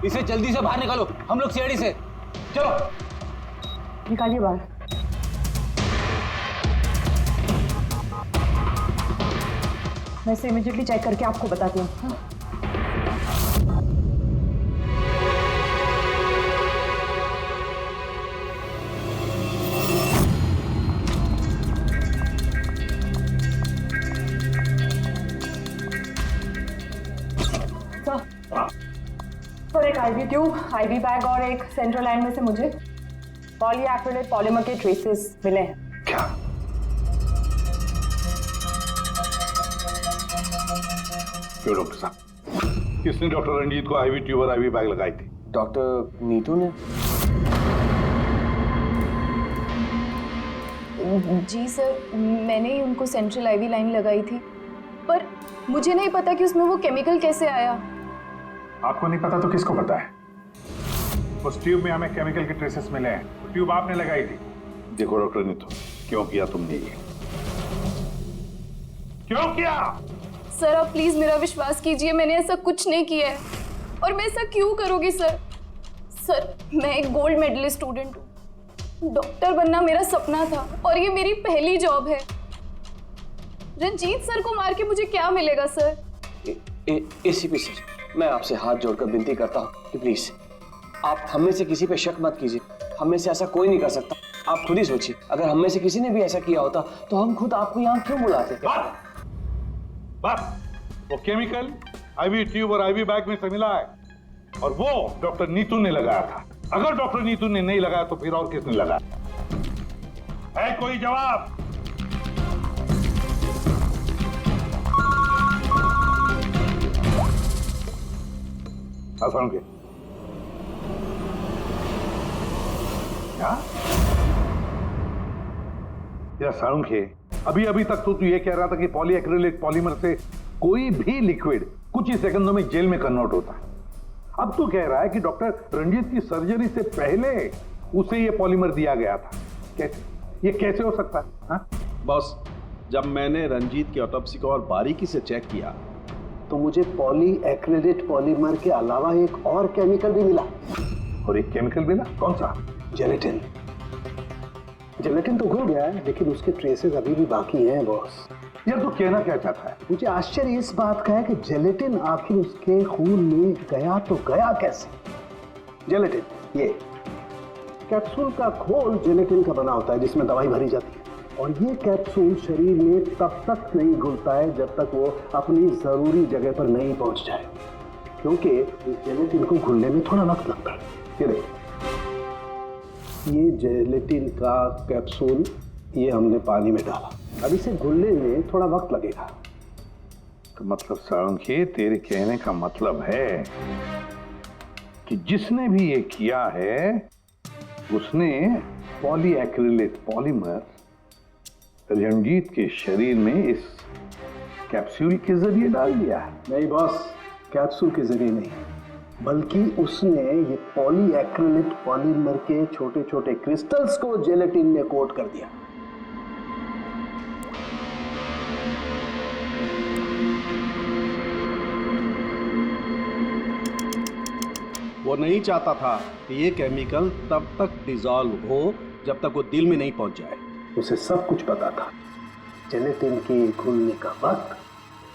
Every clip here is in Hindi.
इसे जल्दी से बाहर निकालो, हम लोग सीआईडी से। चलो निकालिए बाहर। मैं इसे इमीडिएटली चेक करके आपको बताती हूँ। सर एक आईवी ट्यूब, आईवी बैग और एक सेंट्रल लाइन में से मुझे पॉलीएक्रिलेट पॉलीमर के ट्रेसेस मिले हैं। क्या? क्यों डॉक्टर साहब, किसने डॉक्टर रंजीत को आईवी ट्यूब और आईवी बैग लगाई थी? डॉक्टर नीतू ने। जी सर, मैंने ही उनको सेंट्रल आईवी लाइन लगाई थी, पर मुझे नहीं पता कि उसमें वो केमिकल कैसे आया। आपको नहीं पता तो किसको पता है? उस ट्यूब में हमें केमिकल के ट्रेसेस मिले हैं, वो ट्यूब आपने लगाई थी। देखो डॉक्टर नीतू, क्यों किया तुमने ये? क्यों किया? सर आप प्लीज मेरा विश्वास कीजिए, मैंने ऐसा कुछ नहीं किया है। और मैं ऐसा क्यों करूँगी सर? सर मैं एक गोल्ड मेडलिस्ट स्टूडेंट हूँ, डॉक्टर बनना मेरा सपना था और ये मेरी पहली जॉब है। रंजीत सर को मार के मुझे क्या मिलेगा सर? एसीपी सर, मैं आपसे हाथ जोड़कर विनती करता हूँ कि प्लीज आप हम में से किसी पे शक मत कीजिए। हम में से ऐसा कोई नहीं कर सकता। आप खुद ही सोचिए, अगर हम में से किसी ने भी ऐसा किया होता तो हम खुद आपको यहाँ क्यों बुलाते? बस वो केमिकल आईवी ट्यूब और आईवी बैग में से मिला है और वो डॉक्टर नीतू ने लगाया था। अगर डॉक्टर नीतू ने नहीं लगाया तो फिर और किसने लगाया? है कोई जवाब? के क्या या साळुंखे, अभी अभी तक तो तू ये कह रहा था कि पॉलीएक्रिलेट पॉलीमर से कोई भी लिक्विड कुछ ही सेकंडों में जेल में कन्वर्ट होता है। अब तो कह रहा है कि डॉक्टर रंजीत की सर्जरी से पहले उसे ये पॉलीमर दिया गया था। कैसे? ये कैसे हो सकता है? हाँ? बॉस, जब मैंने रंजीत की ऑटोप्सी को और बारीकी से चेक किया तो मुझे पॉलीएक्रिलेट पॉलीमर के अलावा एक और केमिकल भी मिला। और एक केमिकल मिला? कौन सा? जेलेटिन। जेलेटिन तो घुल गया है, लेकिन उसके ट्रेसेस अभी भी बाकी हैं बॉस। यार तू कहना क्या चाहता है? मुझे आश्चर्य इस बात का है कि जेलेटिन आखिर उसके खून में गया तो गया कैसे? जेलेटिन, ये कैप्सूल का खोल जेलेटिन का बना होता है जिसमें दवाई भरी जाती है, और ये कैप्सूल शरीर में तब तक नहीं घुलता है जब तक वो अपनी जरूरी जगह पर नहीं पहुंच जाए, क्योंकि इस जेलेटिन को घुलने में थोड़ा वक्त लगता है। ये जेलेटिन का कैप्सूल ये हमने पानी में डाला, अब इसे घुलने में थोड़ा वक्त लगेगा। तो मतलब साळुंखे, तेरे कहने का मतलब है कि जिसने भी ये किया है उसने पॉलीएक्रिलेट पॉलीमर रंजीत के शरीर में इस कैप्सूल के जरिए डाल दिया है। नहीं बॉस, कैप्सूल के जरिए नहीं, बल्कि उसने ये पॉलीएक्रिलेट पॉलीमर के छोटे छोटे क्रिस्टल्स को जेलेटिन में कोट कर दिया। वो नहीं चाहता था कि ये केमिकल तब तक डिसॉल्व हो जब तक वो दिल में नहीं पहुंच जाए। उसे सब कुछ पता था, जेलेटिन के घुलने का वक्त,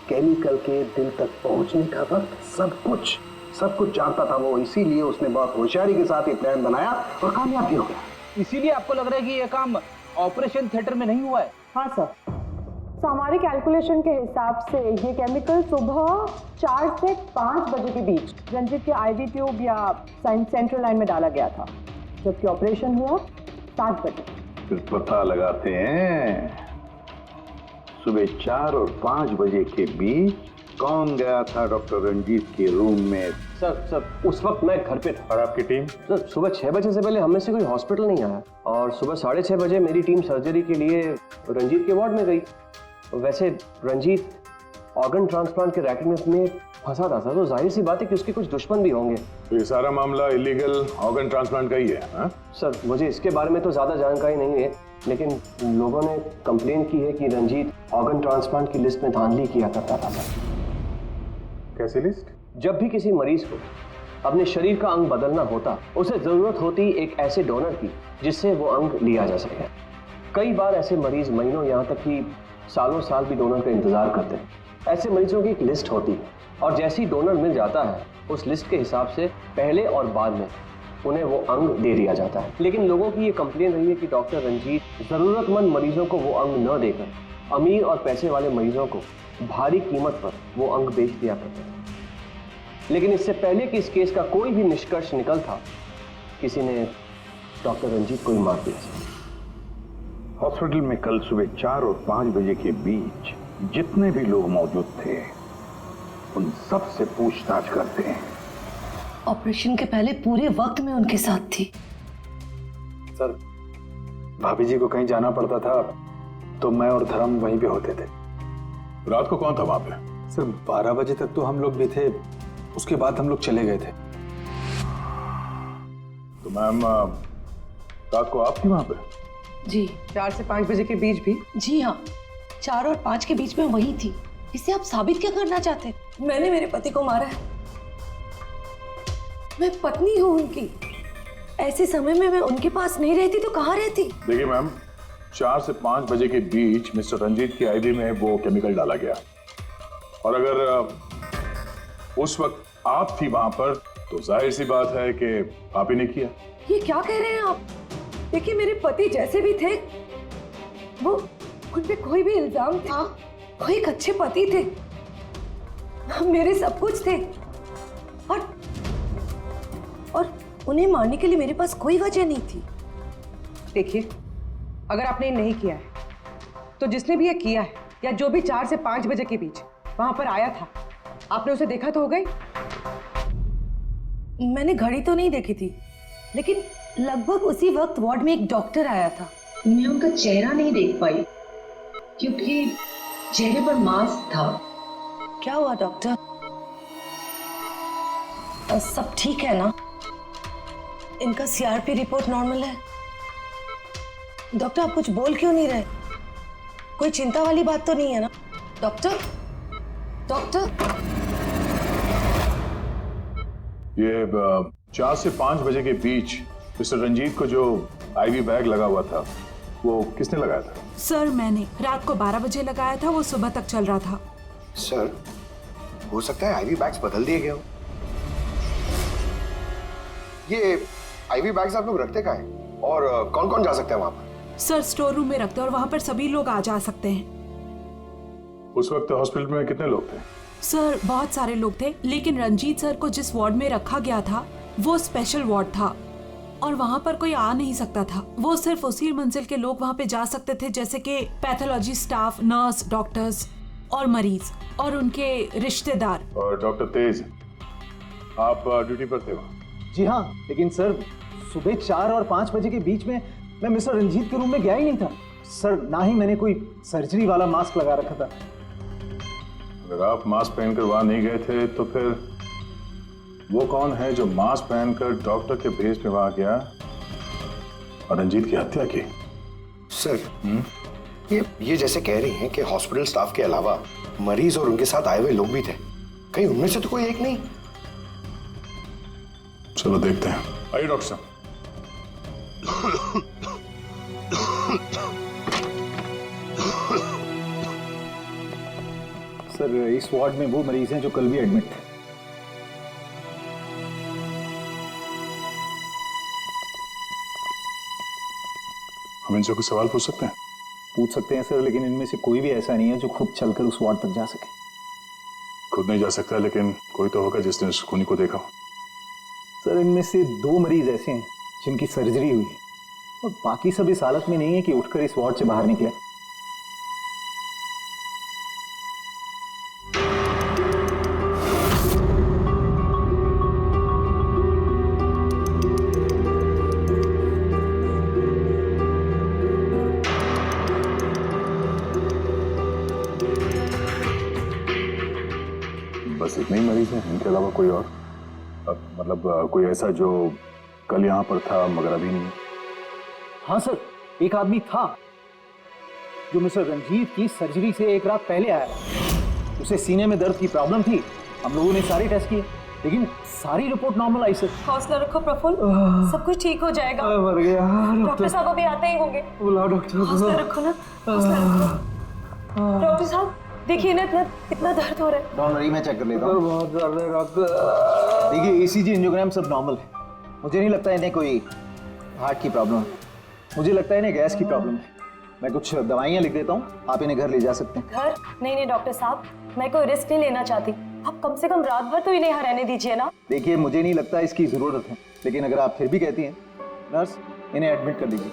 केमिकल के दिल तक पहुंचने का वक्त, सब कुछ जानता था वो। इसीलिए उसने बहुत होशियारी के साथ ये प्लान बनाया और कामयाब भी हो गया। इसीलिए आपको लग रहा है कि ये काम ऑपरेशन थिएटर में नहीं हुआ है? हाँ सर, तो हमारे कैलकुलेशन के हिसाब से ये केमिकल सुबह 4 से 5 बजे के बीच रंजीत के आईवी ट्यूब या सेंट्रल लाइन में डाला गया था, जबकि ऑपरेशन हुआ 7 बजे। फिर पता लगाते हैं सुबह 4 और 5 बजे के बीच कौन गया था डॉक्टर रंजीत के रूम में। सर उस वक्त मैं घर पे था। और आपकी टीम? सर सुबह 6 बजे से पहले हमें से कोई हॉस्पिटल नहीं आया और सुबह 6:30 बजे मेरी टीम सर्जरी के लिए रंजीत के वार्ड में गई। वैसे रंजीत ऑर्गन ट्रांसप्लांट के रैकेट में फंसा था सर, तो जाहिर सी बात है कि उसके कुछ दुश्मन भी होंगे। तो ये सारा मामला इलीगल ऑर्गन ट्रांसप्लांट का ही है? हाँ? सर मुझे इसके बारे में तो ज़्यादा जानकारी नहीं है, लेकिन लोगों ने कंप्लेन की है कि रंजीत ऑर्गन ट्रांसप्लांट की लिस्ट में धांधली किया करता था सर। कैसी लिस्ट? जब भी किसी मरीज को अपने शरीर का अंग बदलना होता, उसे जरूरत होती एक ऐसे डोनर की जिससे वो अंग लिया जा सके। कई बार ऐसे मरीज महीनों यहाँ तक कि सालों साल भी डोनर का इंतजार करते हैं। ऐसे मरीजों की एक लिस्ट होती है और जैसे ही डोनर मिल जाता है उस लिस्ट के हिसाब से पहले और बाद में उन्हें वो अंग दे दिया जाता है। लेकिन लोगों की ये कंप्लेन रही है कि डॉक्टर रंजीत जरूरतमंद मरीजों को वो अंग न देकर अमीर और पैसे वाले मरीजों को भारी कीमत पर वो अंग बेच दिया करते थे। लेकिन इससे पहले कि इस केस का कोई भी निष्कर्ष निकल था, किसी ने डॉक्टर रंजीत को ही मार दिया। हॉस्पिटल में कल सुबह 4 और 5 बजे के बीच जितने भी लोग मौजूद थे उन सब से पूछताछ करते हैं। ऑपरेशन के पहले पूरे वक्त में उनके साथ थी। सर, भाभी जी को कहीं जाना पड़ता था तो मैं और धर्म वहीं पे होते थे। रात को कौन था वहां पे? सर 12 बजे तक तो हम लोग भी थे, उसके बाद हम लोग चले गए थे। तो मैम रात को आप थी वहां पे? जी 4 से 5 बजे के बीच भी। जी हाँ, 4 और 5 के बीच में वही थी। इससे आप साबित क्या करना चाहते हैं? मैंने मेरे पति को मारा है, मैं पत्नी हूँ उनकी। ऐसे समय में मैं उनके पास नहीं रहती तो कहाँ रहती? देखिए मैम, 4 से 5 बजे के बीच मिस्टर रंजीत की आईवी में वो केमिकल डाला गया, और अगर उस वक्त आप थी वहां पर तो जाहिर सी बात है कि आप ही ने किया। ये क्या कह रहे हैं आप? देखिए, मेरे पति जैसे भी थे, वो उन पे कोई भी इल्जाम था, वो एक अच्छे पति थे, मेरे सब कुछ थे, और उन्हें मारने के लिए मेरे पास कोई वजह नहीं थी। देखिए, अगर आपने नहीं किया है तो जिसने भी ये किया है या जो भी 4 से 5 बजे के बीच वहां पर आया था, आपने उसे देखा तो होगा ही। मैंने घड़ी तो नहीं देखी थी, लेकिन लगभग उसी वक्त वार्ड में एक डॉक्टर आया था। मैं उनका चेहरा नहीं देख पाई क्योंकि चेहरे पर मास्क था। क्या हुआ डॉक्टर? सब ठीक है ना? इनका सीआरपी रिपोर्ट नॉर्मल है। डॉक्टर, आप कुछ बोल क्यों नहीं रहे? कोई चिंता वाली बात तो नहीं है ना? Doctor, doctor. ये 4 से 5 बजे के बीच मिस्टर रंजीत को जो आईवी बैग लगा हुआ था वो किसने लगाया था? सर, मैंने रात को 12 बजे लगाया था, वो सुबह तक चल रहा था। सर, हो सकता है आईवी बैग्स बदल दिए गए हो। ये आईवी बैग्स आप लोग रखते कहाँ हैं और कौन कौन जा सकता है वहां पर? सर, स्टोर रूम में रखते हैं और वहां पर सभी लोग आ जा सकते हैं। उस वक्त हॉस्पिटल में कितने लोग थे? सर, बहुत सारे लोग थे, लेकिन रंजीत सर को जिस वार्ड में रखा गया था वो स्पेशल वार्ड था और वहां पर कोई आ नहीं सकता था। वो सिर्फ उसी मंजिल के लोग वहां पे जा सकते थे, जैसे कि पैथोलॉजी स्टाफ, नर्स, डॉक्टर्स और मरीज और उनके रिश्तेदार। और डॉक्टर तेज, आप ड्यूटी पर थे वहाँ? जी हाँ, लेकिन सर सुबह 4 और 5 बजे के बीच में मैं मिस्टर रंजीत के रूम में गया ही नहीं था सर। ना ही मैंने कोई सर्जरी वाला मास्क लगा रखा था। अगर आप मास्क पहनकर वहां नहीं गए थे तो फिर वो कौन है जो मास्क पहनकर डॉक्टर के भेस में वहां गया और रंजीत की हत्या की? सर, ये जैसे कह रही हैं कि हॉस्पिटल स्टाफ के अलावा मरीज और उनके साथ आए हुए लोग भी थे, कहीं उनमें से तो कोई एक नहीं? चलो देखते हैं। आइए डॉक्टर साहब। सर, इस वार्ड में वो मरीज हैं जो कल भी एडमिट थे। हम इनसे कुछ सवाल पूछ सकते हैं? पूछ सकते हैं सर, लेकिन इनमें से कोई भी ऐसा नहीं है जो खुद चलकर उस वार्ड तक जा सके। खुद नहीं जा सकता, लेकिन कोई तो होगा जिसने उस खूनी को देखा। सर, इनमें से 2 मरीज ऐसे हैं जिनकी सर्जरी हुई है और बाकी सब इस हालत में नहीं है कि उठकर इस वार्ड से बाहर निकले। बस इतने ही मरीज हैं, इनके अलावा कोई और? मतलब कोई ऐसा जो कल यहाँ पर था मगर अभी नहीं? हाँ सर, एक आदमी था जो मिस्टर रंजीत की सर्जरी से 1 रात पहले आया। उसे सीने में दर्द की प्रॉब्लम थी। हम लोगों ने सारे टेस्ट किए, लेकिन सारी रिपोर्ट नॉर्मल आई सर। हौसला रखो प्रफुल्ल, सब कुछ ठीक हो जाएगा। मर गया डॉक्टर साहब अभी आते ही होंगे। बुलाओ डॉक्टर हौसला रखो ना, हौसला रखो। डॉक्टर साहब देखिए ना, इतना दर्द हो रहा है। डॉक्टर मैं चेक कर लेता हूँ। बहुत दर्द है डॉक्टर। देखिए ईसीजी एंजियोग्राम सब नॉर्मल है। मुझे नहीं लगता इन्हें कोई हार्ट की प्रॉब्लम है, मुझे लगता है इन्हें गैस की प्रॉब्लम है। मैं कुछ दवाइयाँ लिख देता हूँ, आप इन्हें घर ले जा सकते हैं। घर? नहीं डॉक्टर साहब, मैं कोई रिस्क नहीं लेना चाहती। आप कम से कम रात भर तो इन्हें यहाँ रहने दीजिए ना। देखिए मुझे नहीं लगता इसकी जरूरत है, लेकिन अगर आप फिर भी कहती हैं नर्स, इन्हें एडमिट कर दीजिए।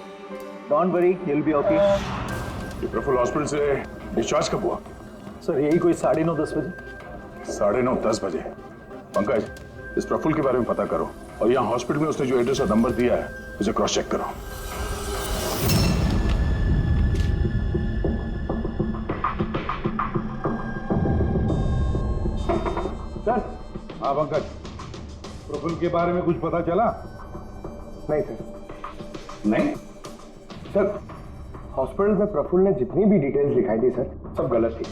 Don't worry, he will be okay. Praful hospital से डिस्चार्ज कब हुआ? सर यही कोई 9:30-10 बजे। 9:30-10 बजे। पंकज, इस प्रफुल्ल के बारे में पता करो और यहाँ हॉस्पिटल में उसने जो एड्रेस और नंबर दिया है उसे क्रॉस चेक करो। सर। हाँ पंकज, प्रफुल्ल के बारे में कुछ पता चला? नहीं सर। नहीं सर, हॉस्पिटल में प्रफुल्ल ने जितनी भी डिटेल्स दिखाई थी सर, सब गलत थी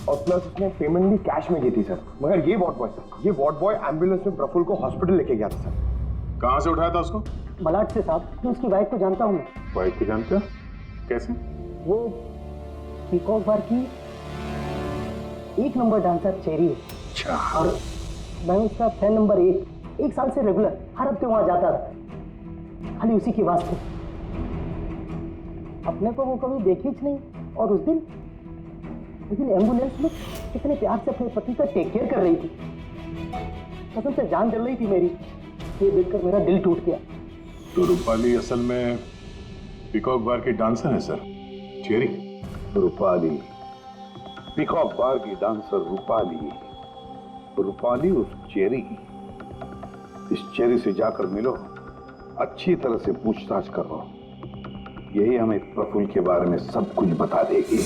और प्लस उसने पेमेंट भी कैश में की थी सर। मगर ये वार्ड बॉय एम्बुलेंस में प्रफुल्ल को हॉस्पिटल लेके गया था सर। कहाँ से उठाया था उसको? मलाड से साहब। मैं उसकी वाइफ को जानता हूँ। वाइफ को जानते हो? कैसे? वो पीकॉक बार की 1 नंबर डांसर चेरी है। अच्छा। और मैं उसका फैन नंबर 1 साल से रेगुलर हर हफ्ते वहां जाता था, खाली उसी की वास्ते। अपने को वो कभी देखी ही नहीं। और उस दिन एम्बुलेंस में कितने प्यार से अपने पति का टेक केयर कर रही थी। कसम से जान जल रही थी मेरी। ये देखकर मेरा दिल टूट गया। तो रूपाली असल में पीकॉक बार की डांसर है सर, चेरी। रूपाली पीकॉक बार की डांसर रूपाली उस चेरी। इस चेरी से जाकर मिलो, अच्छी तरह से पूछताछ करो, यही हमें प्रफुल्ल के बारे में सब कुछ बता देगी।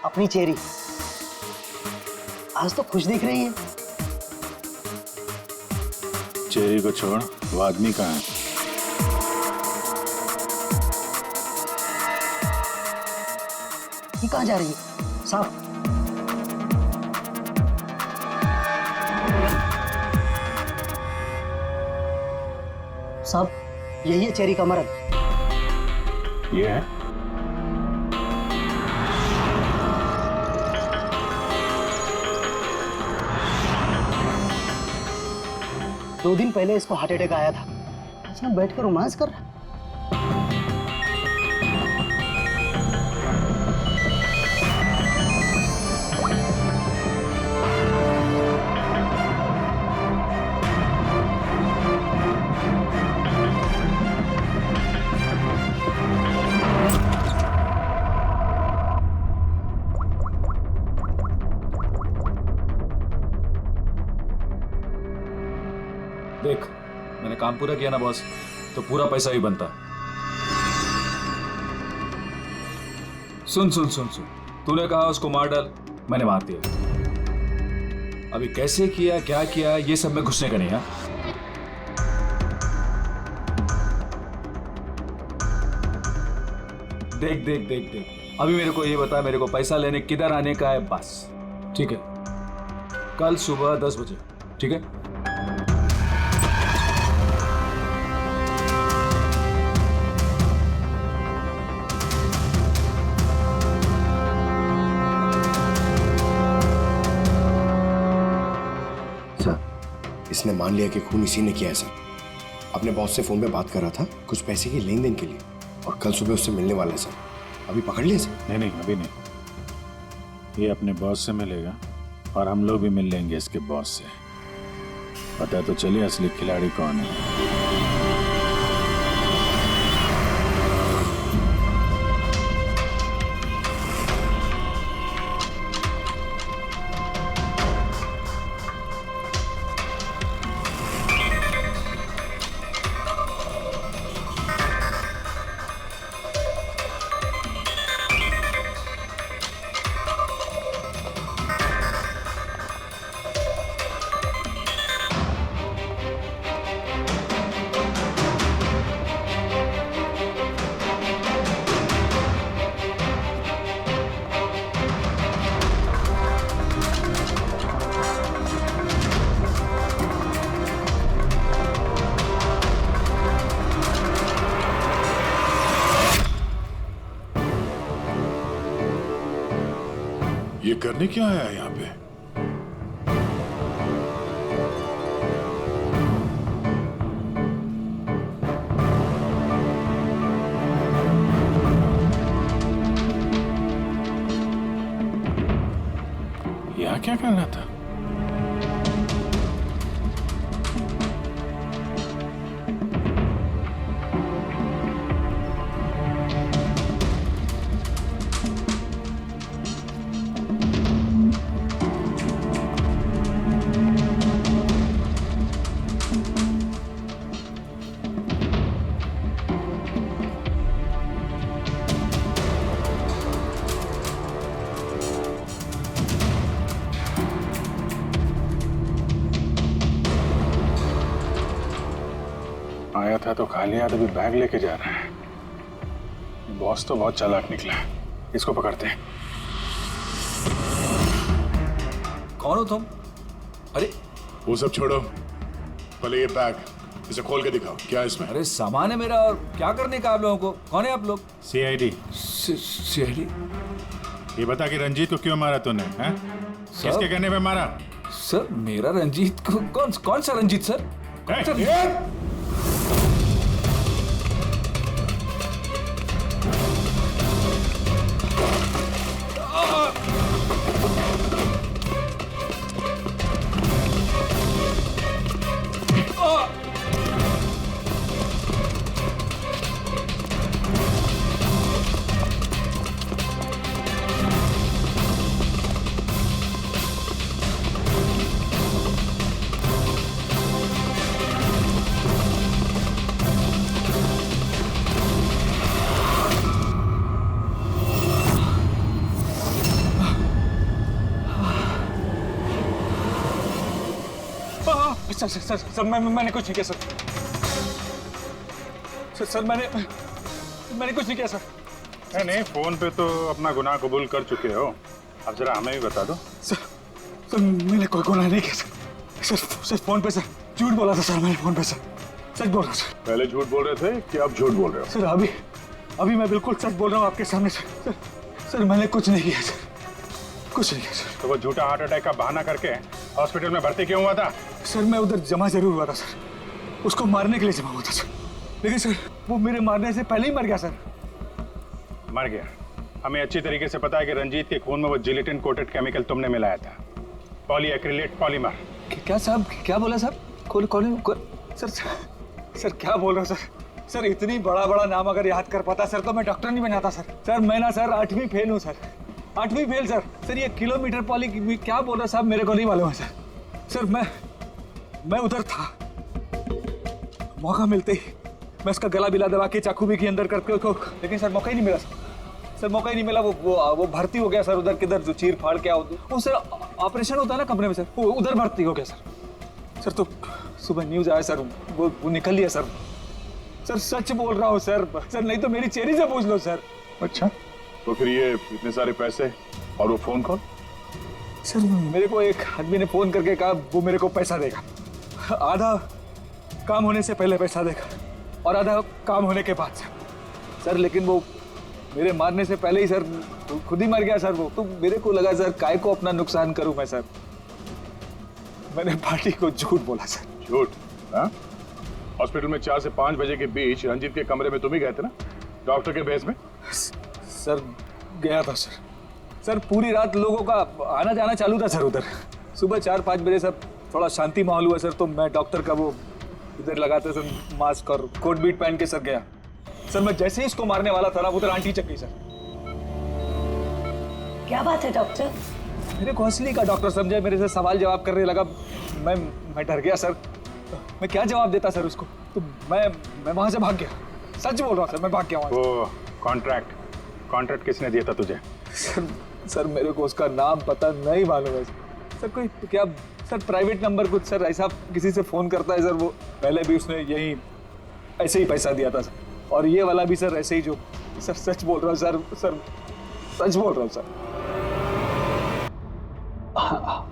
अपनी चेरी आज तो खुश दिख रही है। चेरी को छोड़, वो आदमी कहाँ है? ये कहाँ जा रही है साहब? साहब यही है चेरी का मर्द। ये है? दो दिन पहले इसको हार्ट अटैक आया था। अच्छा बैठकर रोमांस कर रहा है। देख, मैंने काम पूरा किया ना बॉस, तो पूरा पैसा भी बनता। सुन सुन सुन सुन, तूने कहा उसको मार डाल, मैंने मार दिया। अभी कैसे किया, क्या किया, ये सब में घुसने का नहीं है। देख देख देख देख, अभी मेरे को ये बता, मेरे को पैसा लेने किधर आने का है बस। ठीक है, कल सुबह 10 बजे, ठीक है? इसने मान लिया कि खून इसी ने किया है सर। अपने बॉस से फोन पे बात कर रहा था कुछ पैसे की लेन देन के लिए, और कल सुबह उससे मिलने वाला है सर। अभी पकड़ लिया सर? नहीं, अभी नहीं। ये अपने बॉस से मिलेगा और हम लोग भी मिल लेंगे इसके बॉस से। पता तो चलिए असली खिलाड़ी कौन है। ये करने क्या आया यहाँ पे? यहाँ क्या करना था? आया था तो खाली हाथ अभी बैग लेके जा रहा है। बॉस तो बहुत चालाक निकला। इसको पकड़ते हैं। कौन हो तुम? अरे वो सब छोड़ो, पहले ये बैग इसे खोल के दिखाओ, क्या है इसमें? अरे सामान है मेरा, और क्या करने का आप लोगों को? कौन है आप लोग? सीआईडी। सीआईडी? ये बता कि रंजीत को क्यों मारा तूने? हैं? किसके कहने पे मारा? सर मेरा रंजीत को कौन सा रंजीत सर? कौन सा रंजीत? सर मैंने कुछ नहीं किया सर मैंने कुछ नहीं किया सर। नहीं, फोन पे तो अपना गुनाह कबूल कर चुके हो, अब जरा हमें भी बता दो। सर मैंने कोई गुनाह नहीं किया सर फोन पे सर झूठ बोला था सर। मैंने फोन पे सच बोल रहा हूँ सर। पहले झूठ बोल रहे थे कि अब झूठ बोल रहे हो? सर अभी मैं बिल्कुल सच बोल रहा हूँ आपके सामने सर मैंने कुछ नहीं किया सर, कुछ नहीं किया सर। तो वो झूठा हार्ट अटैक का बहाना करके हॉस्पिटल में भर्ती क्यों हुआ था? सर मैं उधर जमा जरूर हुआ था सर, उसको मारने के लिए जमा हुआ था सर, लेकिन सर वो मेरे मारने से पहले ही मर गया सर। मर गया? हमें अच्छी तरीके से पता है कि रंजीत के खून में वो जिलेटिन कोटेड केमिकल तुमने मिलाया था, पॉलीएक्रिलेट पॉलीमर। क्या साहब, क्या बोला साहब? कौन सर क्या बोल रहा हूँ सर इतनी बड़ा नाम अगर याद कर पाता सर तो मैं डॉक्टर नहीं बनाता सर मैं ना सर 8वीं फेल हूँ सर, 8वीं फेल सर ये किलोमीटर पॉली क्या बोल रहा साहब, मेरे को नहीं मालूम है सर मैं उधर था, मौका मिलते ही मैं उसका गला बिला दबा के चाकू भी के अंदर करके लेकिन सर मौका ही नहीं मिला सर मौका ही नहीं मिला। वो भर्ती हो गया सर उधर, किधर जो चीर फाड़ के वो सर ऑपरेशन होता है ना कमरे में सर, वो उधर भर्ती हो गया सर तो सुबह न्यूज आया सर, वो निकल लिया सर सच बोल रहा हूँ सर नहीं तो मेरी चेहरे से पूछ लो सर। अच्छा तो फिर ये इतने सारे पैसे और वो फोन कॉल? सर मेरे को एक आदमी ने फोन करके कहा वो मेरे को पैसा देगा, आधा काम होने से पहले पैसा देगा और आधा काम होने के बाद सर लेकिन वो मेरे मारने से पहले ही सर खुद ही मर गया सर वो। तो मेरे को लगा सर काय को अपना नुकसान करूं मैं सर, मैंने पार्टी को झूठ बोला सर। झूठ? हाँ, हॉस्पिटल में 4 से 5 बजे के बीच रंजीत के कमरे में तुम ही गए थे ना डॉक्टर के भेस में? सर गया था सर पूरी रात लोगों का आना जाना चालू था सर उधर। सुबह 4-5 बजे सर थोड़ा शांति माहौल हुआ सर तो मैं डॉक्टर का वो इधर लगाते सर मास्क और कोट बीट पहन के सर गया सर। मैं जैसे ही इसको मारने वाला था ना उधर आंटी चक गई सर। क्या बात है डॉक्टर? मेरे को असली का डॉक्टर समझे, मेरे से सवाल जवाब करने लगा, मैं डर गया सर। मैं क्या जवाब देता सर उसको, तो मैं वहां से भाग गया, सच बोल रहा हूँ सर मैं भाग गया वहां। वो कॉन्ट्रैक्ट किसने दिया था तुझे? सर मेरे को उसका नाम पता नहीं मालूम है सर। कोई क्या सर प्राइवेट नंबर कुछ सर ऐसा किसी से फोन करता है सर, वो पहले भी उसने यही ऐसे ही पैसा दिया था सर, और ये वाला भी सर ऐसे ही जो सर सच बोल रहा हूँ सर सच बोल रहा हूँ सर।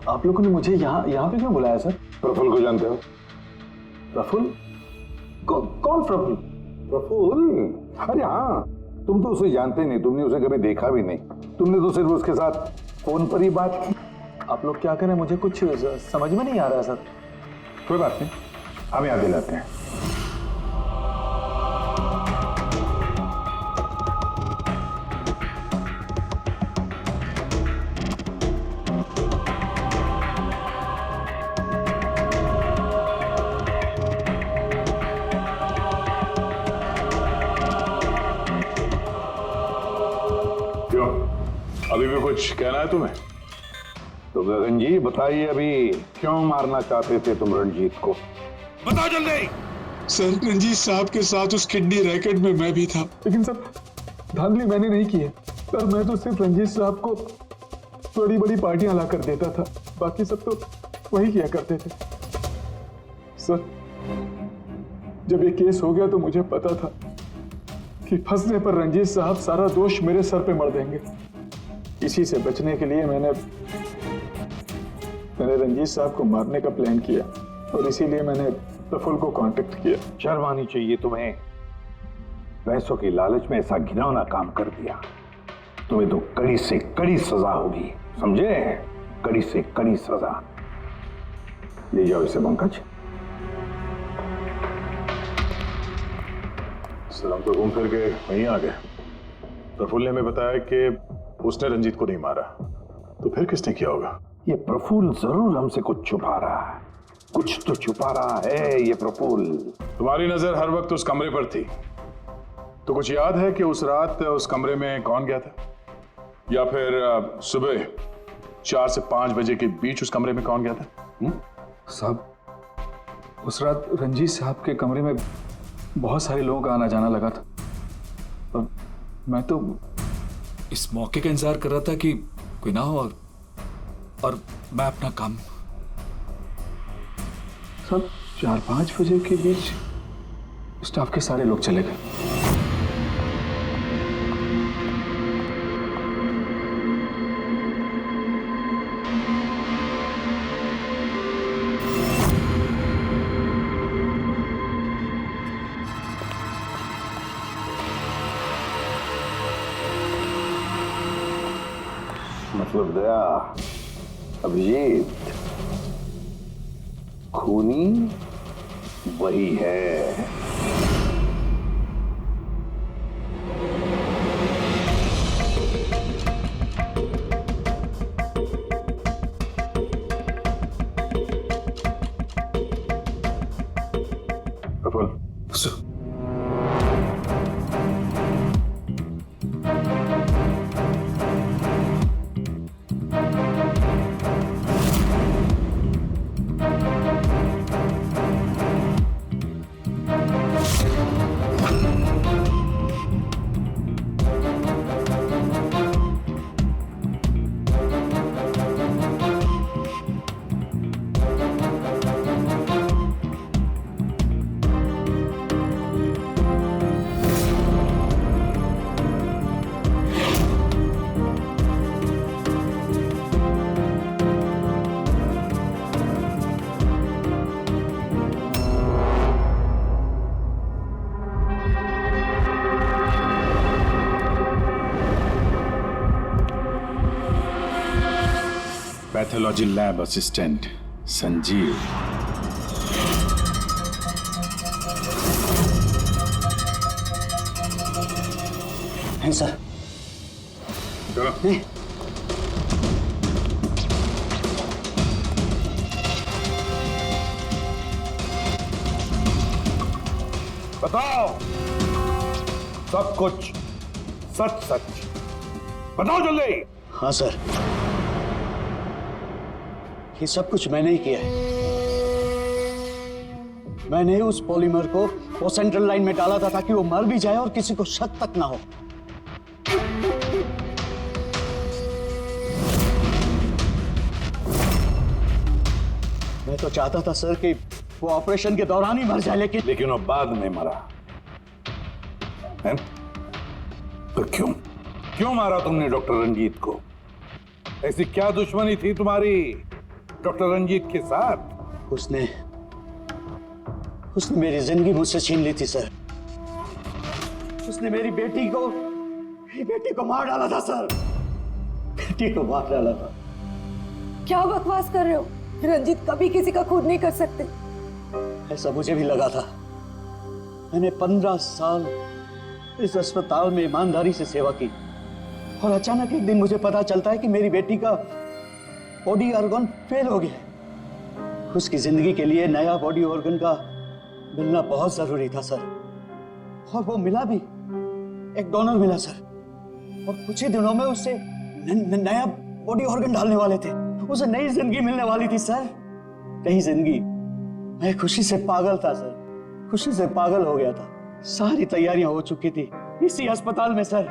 आप लोगों ने मुझे यहाँ पे क्यों बुलाया सर? प्रफुल्ल को जानते हो? प्रफुल्ल? कौन प्रफुल्ल? प्रफुल्ल? अरे हाँ, तुम तो उसे जानते नहीं, तुमने उसे कभी देखा भी नहीं, तुमने तो सिर्फ उसके साथ फोन पर ही बात की। आप लोग क्या करें, मुझे कुछ समझ में नहीं आ रहा सर। कोई बात नहीं, हम याद दिलाते हैं। क्यों, अभी भी कुछ कहना है तुम्हें? तो गगन जी बताइए, अभी क्यों मारना चाहते थे तुम रंजीत को? बताओ जल्दी। सर, रंजीत साहब के साथ उस किडनी रैकेट में मैं भी था। लेकिन सर, धांधली मैंने नहीं की है सर। मैं तो सिर्फ रंजीत साहब को बड़ी बड़ी पार्टियां ला कर देता था, बाकी सब तो वही किया करते थे सर। जब ये केस हो गया तो मुझे पता था कि फंसने पर रंजीत साहब सारा दोष मेरे सर पे मर देंगे। इसी से बचने के लिए मैंने रंजीत साहब को मारने का प्लान किया और इसीलिए मैंने प्रफुल्ल को कांटेक्ट किया। शर्म आनी चाहिए तुम्हें, पैसों की लालच में ऐसा घिनौना काम कर दिया। तुम्हें तो कड़ी से कड़ी सजा होगी, समझे? कड़ी से कड़ी सजा। ले जाओ इसे पंकज। सर, हम तो घूम फिर के वहीं आ गए। प्रफुल्ल ने हमें बताया कि उसने रंजीत को नहीं मारा, तो फिर किसने किया होगा? ये प्रफुल्ल जरूर हमसे कुछ छुपा रहा है, कुछ तो छुपा रहा है ये प्रफुल्ल। तुम्हारी नजर हर वक्त उस कमरे पर थी, तो कुछ याद है कि उस रात उस कमरे में कौन गया था, या फिर सुबह 4 से 5 बजे के बीच उस कमरे में कौन गया था? साहब, उस रात रंजीत साहब के कमरे में बहुत सारे लोगों का आना जाना लगा था और मैं तो इस मौके का इंतजार कर रहा था कि कोई ना हो और मैं अपना काम। सब 4-5 बजे के बीच स्टाफ के सारे लोग चले गए। मतलब दया, अभिजीत, खूनी वही है। Praful, pathology lab assistant Sanjeev. हैं सर? नहीं। बताओ सब कुछ, सच सच बताओ जल्दी। हाँ सर, ये सब कुछ मैंने ही किया है। मैंने उस पॉलीमर को वो सेंट्रल लाइन में डाला था ताकि वो मर भी जाए और किसी को शक तक ना हो। मैं तो चाहता था सर कि वो ऑपरेशन के दौरान ही मर जाए, लेकिन वो बाद में मरा है? तो क्यों मारा तुमने डॉक्टर रंजीत को? ऐसी क्या दुश्मनी थी तुम्हारी डॉक्टर रंजीत के साथ? उसने मेरी जिंदगी मुझसे छीन ली थी सर। उसने मेरी बेटी को बेटी को मार डाला था सर, बेटी को मार डाला था। क्या बकवास कर रहे हो? रंजीत कभी किसी का खून नहीं कर सकते। ऐसा मुझे भी लगा था। मैंने 15 साल इस अस्पताल में ईमानदारी से सेवा की और अचानक एक दिन मुझे पता चलता है कि मेरी बेटी का बॉडी ऑर्गन फेल हो गया। उसकी जिंदगी के लिए नया बॉडी ऑर्गन का मिलना बहुत जरूरी था सर, और वो मिला भी। एक डोनर मिला सर, और कुछ ही दिनों में उससे नया बॉडी ऑर्गन डालने वाले थे। उसे नई जिंदगी मिलने वाली थी सर, नई जिंदगी। मैं खुशी से पागल था सर, खुशी से पागल हो गया था। सारी तैयारियां हो चुकी थी इसी अस्पताल में सर,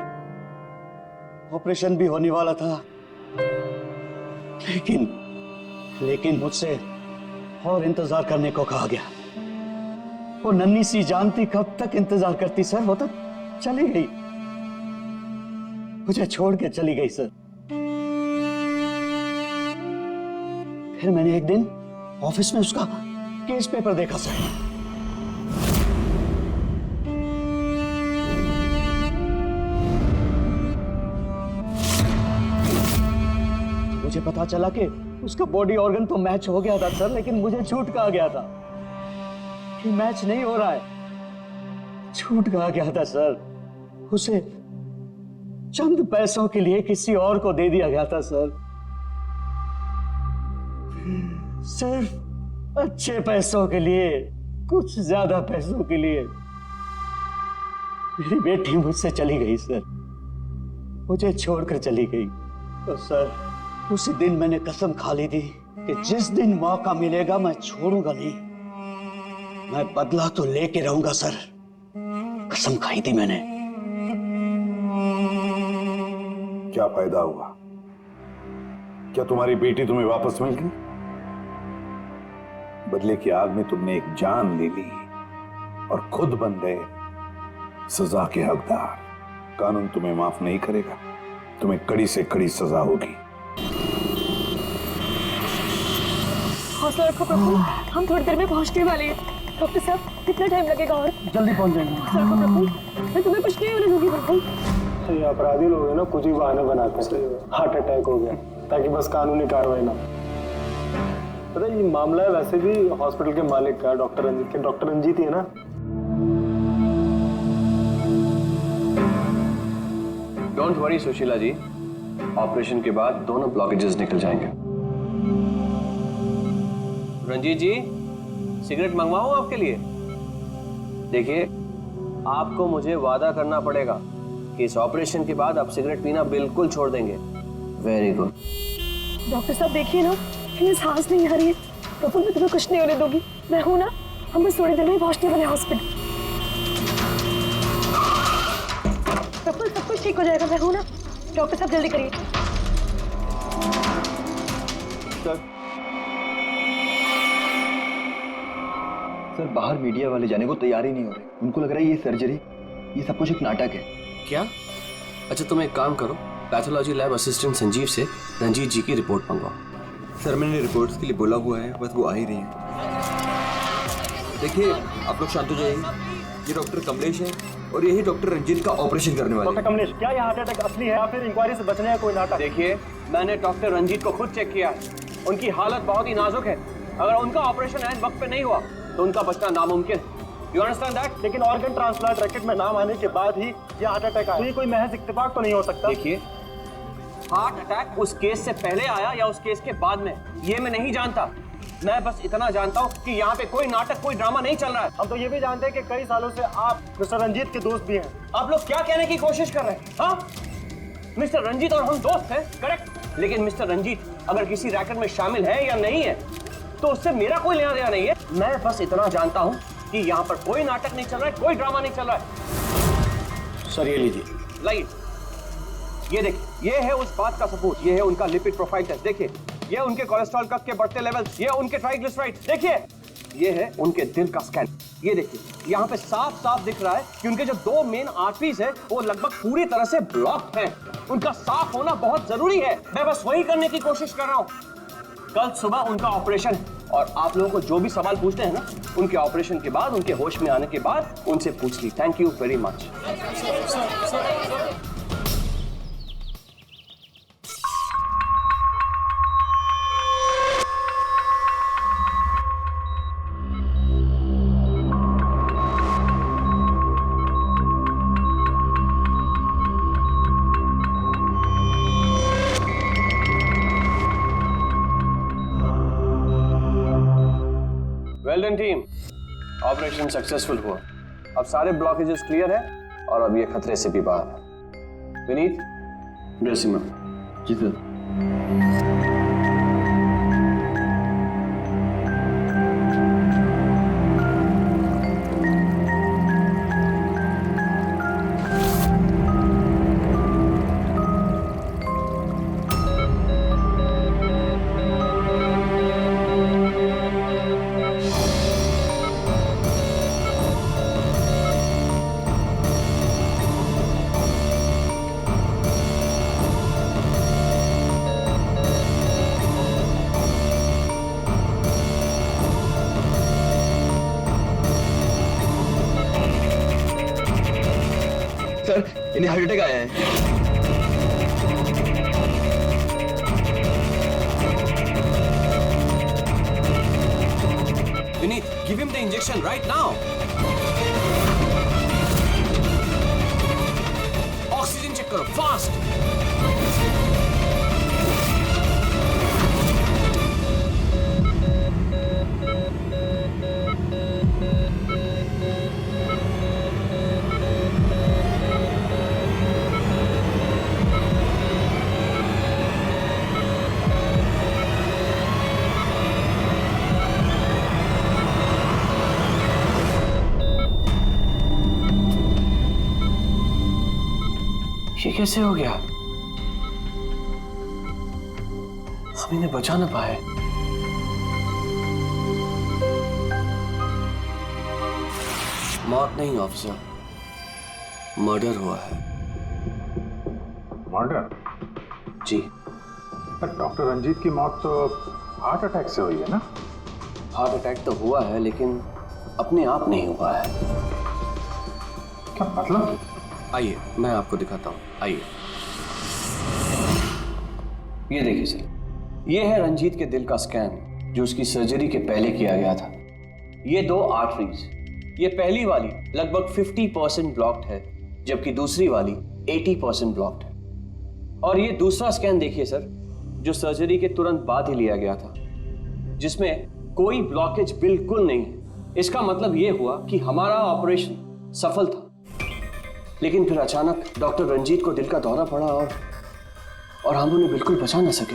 ऑपरेशन भी होने वाला था। लेकिन मुझसे और इंतजार करने को कहा गया। वो नन्ही सी जानती कब तक इंतजार करती सर, वो तो चली गई, मुझे छोड़ के चली गई सर। फिर मैंने एक दिन ऑफिस में उसका केस पेपर देखा सर। मुझे पता चला कि उसका बॉडी ऑर्गन तो मैच हो गया था सर, लेकिन मुझे झूठ कहा गया था कि मैच नहीं हो रहा है। झूठ कहा गया था सर, उसे चंद पैसों के लिए किसी और को दे दिया गया था सर। सिर्फ अच्छे पैसों के लिए, कुछ ज्यादा पैसों के लिए मेरी बेटी मुझसे चली गई सर, मुझे छोड़कर चली गई। तो सर उसी दिन मैंने कसम खा ली थी कि जिस दिन मौका मिलेगा मैं छोड़ूंगा नहीं, मैं बदला तो लेके रहूंगा सर, कसम खाई थी मैंने। क्या फायदा हुआ? क्या तुम्हारी बेटी तुम्हें वापस मिल गई? बदले की आग में तुमने एक जान ले ली और खुद बन गए सजा के हकदार। कानून तुम्हें माफ नहीं करेगा, तुम्हें कड़ी से कड़ी सजा होगी। हौसला रखो प्रभु, हम थोड़ी देर में पहुंचने वाले हैं। डॉक्टर साहब कितना टाइम लगेगा? और जल्दी पहुंच जाएंगे। हौसला रखो प्रभु, मैं तुम्हें कुछ नहीं होने दूंगी प्रभु। ये अपराधी लोग हैं ना, कुछ ही बहाने बनाते हैं। हार्ट अटैक हो गया ताकि बस कानूनी कार्रवाई ना। पता है ये मामला है वैसे भी हॉस्पिटल के मालिक का, डॉक्टर रंजीत के। डॉक्टर रंजीत ही है ना? Don't worry Sushila ji, operation के बाद दोनों ब्लॉकेजेस निकल जाएंगे। रंजीत जी, सिगरेट मंगवाऊं आपके लिए? देखिए, आपको मुझे वादा करना पड़ेगा कि इस ऑपरेशन के बाद आप सिगरेट पीना बिल्कुल छोड़ देंगे। Very good. डॉक्टर साहब देखिए ना, मेरी सांस नहीं आ रही है। प्रफुल, मैं तुम्हें कुछ नहीं होने दूंगी, मैं हूं ना। हम बस थोड़ी देर में पहुंचने वाले हॉस्पिटल। प्रफुल, सब कुछ ठीक हो जाएगा, मैं हूं ना। डॉक्टर साहब जल्दी करिए। सर बाहर मीडिया वाले जाने को तैयार ही नहीं हो रहे। उनको लग रहा है ये सर्जरी, ये सब कुछ एक नाटक है। क्या? अच्छा तुम एक काम करो, पैथोलॉजी लैब असिस्टेंट संजीव से रंजीत जी की रिपोर्ट मंगवाओ। सर मैंने रिपोर्ट्स के लिए बोला हुआ है, बस वो आ ही रही है। देखिए आप लोग शांत हो जाइए, ये डॉक्टर कमलेश है और यही डॉक्टर रंजीत का ऑपरेशन करने वाले। डॉक्टर कमलेश, क्या ये हार्ट अटैक असली है या फिर इंक्वायरी से बचने का कोई नाटक? देखिए, मैंने डॉक्टर रंजीत को खुद चेक किया, उनकी हालत बहुत ही नाजुक है। अगर उनका ऑपरेशन ऐन वक्त पे नहीं हुआ तो उनका बचना नामुमकिन। You understand that? लेकिन ऑर्गन ट्रांसप्लांट रैकेट में नाम आने के बाद ही ये हार्ट अटैक आया, तो ये कोई महज इत्तेफाक तो नहीं हो सकता। देखिए, हार्ट अटैक उस केस से पहले आया या उस केस के बाद में, ये मैं नहीं जानता। मैं बस इतना जानता हूँ कि यहाँ पे कोई नाटक, कोई ड्रामा नहीं चल रहा है। हम तो ये भी जानते हैं कि कई सालों से आप मिस्टर रंजीत के दोस्त भी हैं। आप लोग क्या कहने की कोशिश कर रहे हैं? हाँ, मिस्टर रंजीत और हम दोस्त हैं, करेक्ट। लेकिन मिस्टर रंजीत अगर किसी रैकेट में शामिल है या नहीं है तो उससे मेरा कोई लेना देना नहीं है। मैं बस इतना जानता हूँ कि यहाँ पर कोई नाटक नहीं चल रहा है, कोई ड्रामा नहीं चल रहा है। सर ये लीजिए, लाइए, ये देखिए, ये है उस बात का सबूत। ये है उनका लिपिड प्रोफाइल टेस्ट, देखिए। ये उनके कोलेस्ट्रॉल कप के बढ़ते लेवल, ये उनके ट्राइग्लिसराइड, देखिए। ये है उनके दिल का स्कैन, ये देखिए। यहाँ पे साफ साफ दिख रहा है कि उनके जो दो मेन आर्टरीज है वो लगभग पूरी तरह से ब्लॉक्ड हैं। उनका साफ होना बहुत जरूरी है। मैं बस वही करने की कोशिश कर रहा हूँ। कल सुबह उनका ऑपरेशन है और आप लोगों को जो भी सवाल पूछते हैं ना, उनके ऑपरेशन के बाद, उनके होश में आने के बाद उनसे पूछ ली। Thank you very much. Well done team, operation successful हुआ। अब सारे ब्लॉकेजेस क्लियर है और अब ये खतरे से भी बाहर है। Vineet, dressing room. जी सर। सर इन्हें हार्ट अटैक आया है। Vineet, give him the injection right now. Oxygen check करो, fast. ये कैसे हो गया? हम इन्हें बचा ना पाए। मौत नहीं ऑफिसर, मर्डर हुआ है। मर्डर? जी। पर डॉक्टर रंजीत की मौत तो हार्ट अटैक से हुई है ना? हार्ट अटैक तो हुआ है लेकिन अपने आप नहीं हुआ है। क्या मतलब? आइए मैं आपको दिखाता हूँ, आइए। ये देखिए सर, ये है रंजीत के दिल का स्कैन जो उसकी सर्जरी के पहले किया गया था। ये दो आर्टरीज, ये पहली वाली लगभग 50% ब्लॉक्ड है जबकि दूसरी वाली 80% ब्लॉक्ड है। और ये दूसरा स्कैन देखिए सर, जो सर्जरी के तुरंत बाद ही लिया गया था, जिसमें कोई ब्लॉकेज बिल्कुल नहीं है। इसका मतलब ये हुआ कि हमारा ऑपरेशन सफल था। लेकिन फिर अचानक डॉक्टर रंजीत को दिल का दौरा पड़ा और हम उन्हें बिल्कुल बचा ना सके।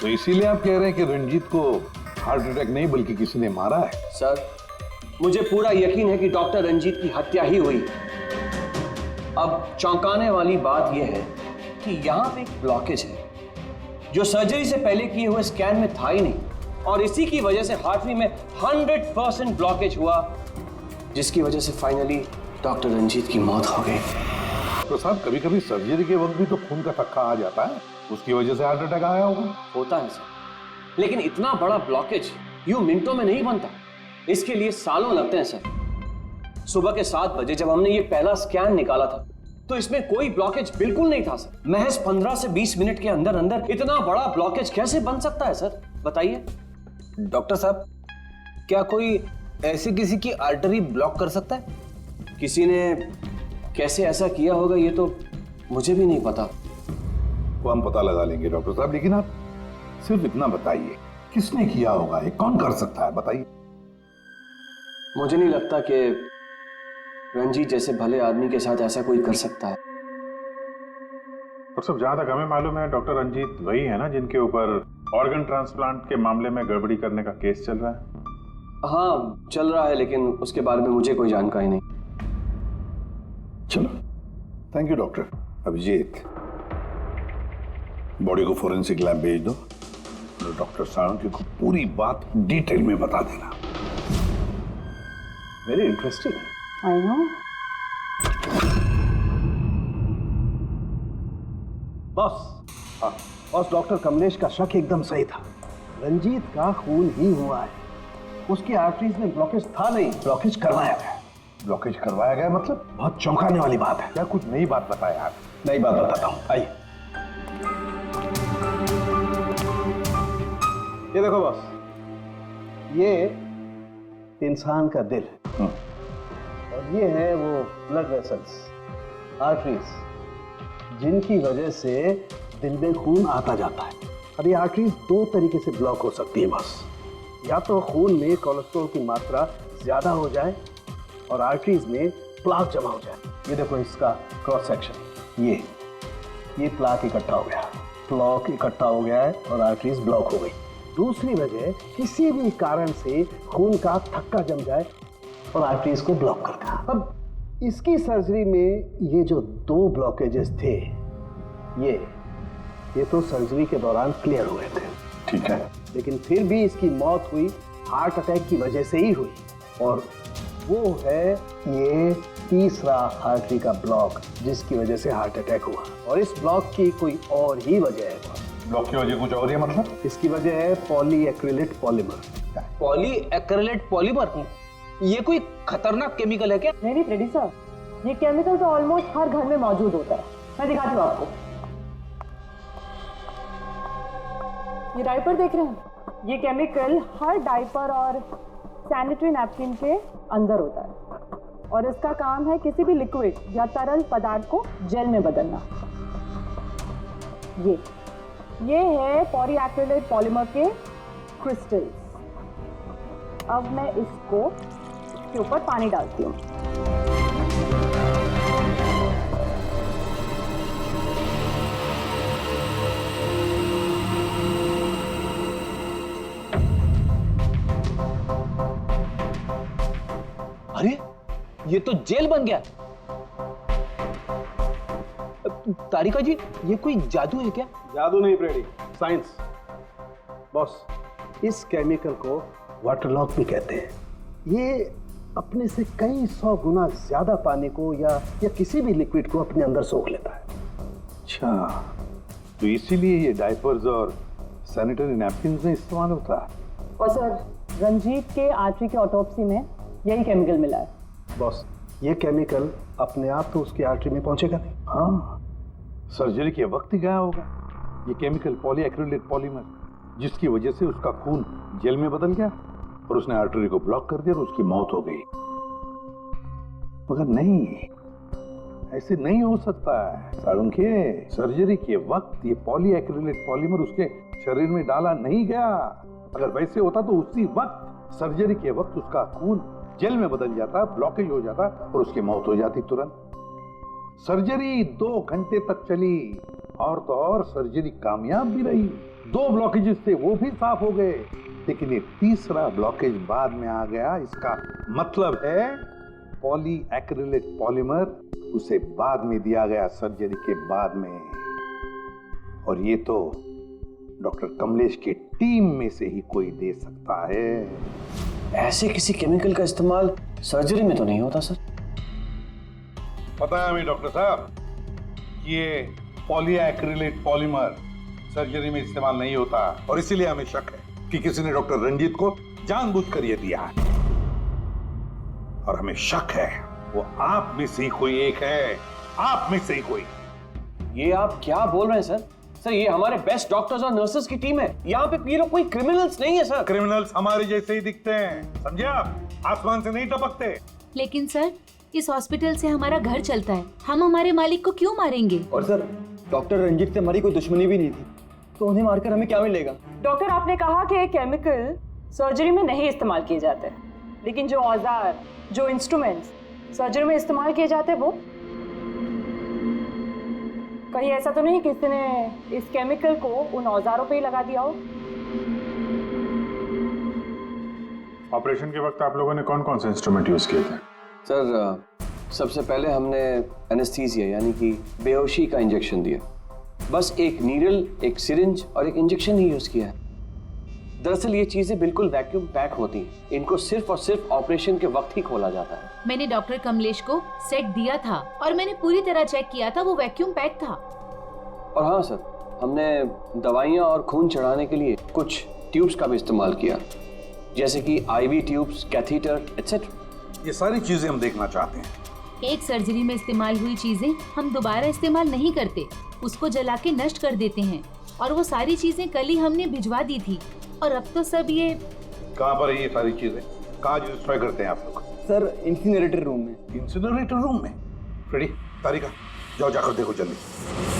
तो इसीलिए आप कह रहे हैं कि रंजीत को हार्ट अटैक नहीं बल्कि किसी ने मारा है? सर, मुझे पूरा यकीन है कि डॉक्टर रंजीत की हत्या ही हुई। अब चौंकाने वाली बात यह है कि यहाँ पे एक ब्लॉकेज है जो सर्जरी से पहले किए हुए स्कैन में था ही नहीं, और इसी की वजह से हार्टरी में 100% ब्लॉकेज हुआ, जिसकी वजह से फाइनली डॉक्टर रंजीत की मौत हो गई। तो साहब कभी कभी सर्जरी के वक्त भी तो खून का थक्का आ जाता है, उसकी वजह से हार्ट अटैक आया होगा। होता है सर, लेकिन इतना बड़ा ब्लॉकेज यूं मिनटों में नहीं बनता, इसके लिए सालों लगते हैं सर। सुबह के 7 बजे जब हमने ये पहला स्कैन निकाला था तो इसमें कोई ब्लॉकेज बिल्कुल नहीं था सर। महज 15 से 20 मिनट के अंदर अंदर इतना बड़ा ब्लॉकेज कैसे बन सकता है सर, बताइए। डॉक्टर साहब, क्या कोई ऐसी किसी की आर्टरी ब्लॉक कर सकता है? किसी ने कैसे ऐसा किया होगा ये तो मुझे भी नहीं पता। वो हम पता लगा लेंगे डॉक्टर साहब, लेकिन आप सिर्फ इतना बताइए, किसने किया होगा, ये कौन कर सकता है, बताइए। मुझे नहीं लगता कि रंजीत जैसे भले आदमी के साथ ऐसा कोई कर सकता है। और सब जहां तक हमें मालूम है डॉक्टर रंजीत वही है ना जिनके ऊपर ऑर्गन ट्रांसप्लांट के मामले में गड़बड़ी करने का केस चल रहा है? हाँ चल रहा है, लेकिन उसके बारे में मुझे कोई जानकारी नहीं। चलो, thank you doctor. Abhijit, body को फोरेंसिक लैब भेज दो, तो डॉक्टर साळुंखे को पूरी बात डिटेल में बता देना। Very interesting. I know. Boss, doctor Kamlesh का शक एकदम सही था। रंजीत का खून ही हुआ है, उसकी आर्टरीज में ब्लॉकेज था नहीं, ब्लॉकेज करवाया गया। ब्लॉकेज करवाया गया मतलब? बहुत चौंकाने वाली बात है। क्या कुछ नई बात बताया आप? नई बात बताता हूँ, आइए। ये देखो बॉस, ये इंसान का दिल और ये है वो ब्लड वेसल्स, आर्टरीज, जिनकी वजह से दिल में खून आता जाता है। अब ये आर्टरीज 2 तरीके से ब्लॉक हो सकती है बॉस। या तो खून में कोलेस्ट्रॉल की मात्रा ज्यादा हो जाए और आर्टरीज में प्लाक जमा हो जाए। ये देखो इसका क्रॉस सेक्शन, ये प्लाक इकट्ठा हो गया, प्लाक इकट्ठा हो गया है और आर्टरीज ब्लॉक हो गई। दूसरी वजह, किसी भी कारण से खून का थक्का जम जाए और आर्टरीज को ब्लॉक कर देना। अब इसकी सर्जरी में ये जो 2 ब्लॉकेजेस थे, ये तो सर्जरी के दौरान क्लियर हुए थे, ठीक है, लेकिन फिर भी इसकी मौत हुई हार्ट अटैक की वजह से ही हुई। और वो है ये तीसरा आर्टरी का ब्लॉक जिसकी वजह से हार्ट अटैक हुआ। और इस ब्लॉक की कोई और ही वजह है। ब्लॉक की वजह कुछ और है मतलब? इसकी वजह है पॉलीएक्रिलेट पॉलीमर। Polyacrylate polymer? ये कोई खतरनाक केमिकल है क्या? नहीं फ्रेडी सर, ये केमिकल तो ऑलमोस्ट हर घर में मौजूद होता है। मैं दिखाती हूँ आपको। ये डायपर देख रहे हैं? ये केमिकल हर डायपर और सैनिटरी नैपकिन के अंदर होता है और इसका काम है किसी भी लिक्विड या तरल पदार्थ को जेल में बदलना। ये है पॉलीएक्रिलेट पॉलीमर के क्रिस्टल्स। अब मैं इसके ऊपर पानी डालती हूँ। अरे ये तो जेल बन गया। तारिका जी, ये कोई जादू है क्या? जादू नहीं फ्रेडी, साइंस। बॉस, इस केमिकल को वाटर लॉक भी कहते हैं। ये अपने से कई 100 गुना ज्यादा पानी को या किसी भी लिक्विड को अपने अंदर सोख लेता है। अच्छा, तो इसीलिए ये डायपर्स और सैनिटरी नैपकिन में इस्तेमाल होता है। और सर, रंजीत के आर्टरी के ऑटोप्सी में यही केमिकल मिला है। बॉस, ये केमिकल अपने आप तो उसकी आर्टरी में पहुंचेगा नहीं। हाँ, सर्जरी के वक्त ही गया होगा ये केमिकल पॉलीएक्रिलेट पॉलीमर, जिसकी वजह से उसका खून जेल में बदल गया और उसने आर्टरी को ब्लॉक कर दिया और उसकी मौत हो गई। मगर नहीं, ऐसे नहीं हो सकता है साळुंखे। सर्जरी के वक्त ये पॉलीएक्रिलेट पॉलीमर उसके शरीर में डाला नहीं गया। अगर वैसे होता तो उसी वक्त सर्जरी के वक्त उसका खून जेल में बदल जाता, ब्लॉकेज हो जाता और उसकी मौत हो जाती तुरंत। सर्जरी 2 घंटे तक चली और तो और सर्जरी कामयाब भी रही। 2 ब्लॉकेजेस थे, वो भी साफ हो गए, लेकिन ये तीसरा ब्लॉकेज बाद में आ गया। इसका मतलब है पॉलीएक्रिलेट पॉलीमर उसे बाद में दिया गया, सर्जरी के बाद में। और ये तो डॉक्टर कमलेश की टीम में से ही कोई दे सकता है। ऐसे किसी केमिकल का इस्तेमाल सर्जरी में तो नहीं होता सर। पता है हमें डॉक्टर साहब, ये पॉलीएक्रिलेट पॉलीमर सर्जरी में इस्तेमाल नहीं होता और इसीलिए हमें शक है कि किसी ने डॉक्टर रंजीत को जानबूझकर ये दिया है। और हमें शक है वो आप में से ही कोई एक है, आप में से ही कोई। ये आप क्या बोल रहे हैं सर? सर, ये हमारे बेस्ट डॉक्टर्स और नर्सेस की टीम है। यहाँ पे ये लोग कोई क्रिमिनल्स नहीं है सर। क्रिमिनल्स हमारे जैसे ही दिखते हैं, समझे आप? आसमान से नहीं टपकते। लेकिन सर, इस हॉस्पिटल से हमारा घर चलता है, हम हमारे मालिक को क्यों मारेंगे? और सर, डॉक्टर रंजीत से हमारी कोई दुश्मनी भी नहीं थी, तो उन्हें मारकर हमें क्या मिलेगा? डॉक्टर, आपने कहा कि केमिकल सर्जरी में नहीं इस्तेमाल किए जाते, लेकिन जो औजार, जो इंस्ट्रूमेंट्स सर्जरी में इस्तेमाल किए जाते हैं, वो कहीं ऐसा तो नहीं किसी ने इस केमिकल को उन औजारों पे ही लगा दिया हो? ऑपरेशन के वक्त आप लोगों ने कौन कौन से इंस्ट्रूमेंट यूज किए थे? सर, सबसे पहले हमने एनेस्थीसिया यानी कि बेहोशी का इंजेक्शन दिया। बस एक नीडल, एक सिरिंज और एक इंजेक्शन ही यूज किया है। दरअसल ये चीजें बिल्कुल वैक्यूम पैक होती हैं। इनको सिर्फ और सिर्फ ऑपरेशन के वक्त ही खोला जाता है। मैंने डॉक्टर कमलेश को सेट दिया था और मैंने पूरी तरह चेक किया था, वो वैक्यूम पैक था। और हाँ सर, हमने दवाइयाँ और खून चढ़ाने के लिए कुछ ट्यूब्स का भी इस्तेमाल किया, जैसे कि IV ट्यूब्स, कैथीटर एटसेट्रा। ये सारी चीजें हम देखना चाहते हैं। एक सर्जरी में इस्तेमाल हुई चीजें हम दोबारा इस्तेमाल नहीं करते, उसको जला के नष्ट कर देते हैं। और वो सारी चीजें कल ही हमने भिजवा दी थी और अब तो सब ये कहाँ पर है? ये सारी चीजें कहाँ डिस्ट्रॉय करते हैं आप लोग? सर, इंसिनरेटर रूम में। इंसिनरेटर रूम में? फ्रेडी, तारिका, जाओ जाकर देखो जल्दी।